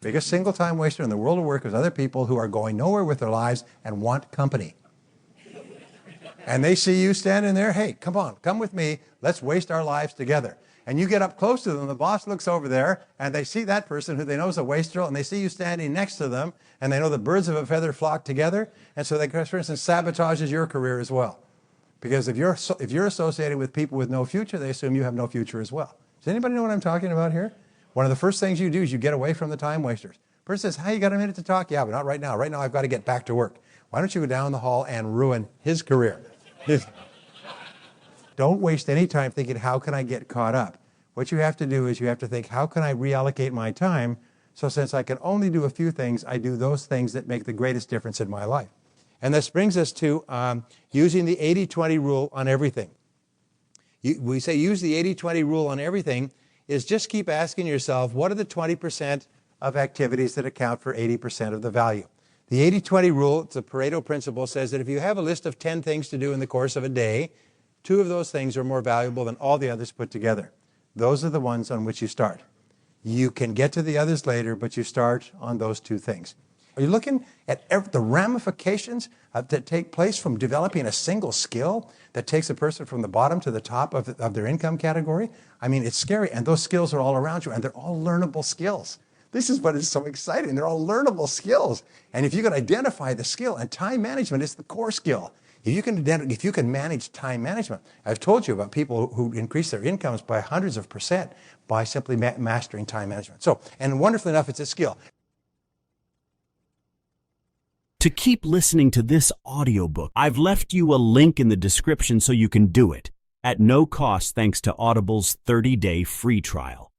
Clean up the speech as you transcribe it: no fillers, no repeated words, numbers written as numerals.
Biggest single time waster in the world of work is other people who are going nowhere with their lives and want company. And they see you standing there, hey, come on, come with me, let's waste our lives together. And you get up close to them, the boss looks over there, and they see that person who they know is a wastrel, and they see you standing next to them, and they know the birds of a feather flock together, and so they, for instance, sabotages your career as well. Because if you're associated with people with no future, they assume you have no future as well. Does anybody know what I'm talking about here? One of the first things you do is you get away from the time wasters. Person says, hey, you got a minute to talk? Yeah, but not right now. Right now I've got to get back to work. Why don't you go down the hall and ruin his career? Don't waste any time thinking, how can I get caught up? What you have to do is you have to think, how can I reallocate my time so since I can only do a few things, I do those things that make the greatest difference in my life. And this brings us to using the 80-20 rule on everything. We say use the 80-20 rule on everything is just keep asking yourself, what are the 20% of activities that account for 80% of the value? The 80-20 rule, it's a Pareto principle, says that if you have a list of 10 things to do in the course of a day, 2 of those things are more valuable than all the others put together. Those are the ones on which you start. You can get to the others later, but you start on those 2 things. Are you looking at the ramifications that take place from developing a single skill that takes a person from the bottom to the top of their income category? I mean, it's scary, and those skills are all around you, and they're all learnable skills. This is what is so exciting. They're all learnable skills. And if you can identify the skill, and time management is the core skill. If you can manage time management, I've told you about people who increase their incomes by hundreds of % by simply mastering time management. So, and wonderfully enough, it's a skill. To keep listening to this audiobook, I've left you a link in the description so you can do it at no cost thanks to Audible's 30-day free trial.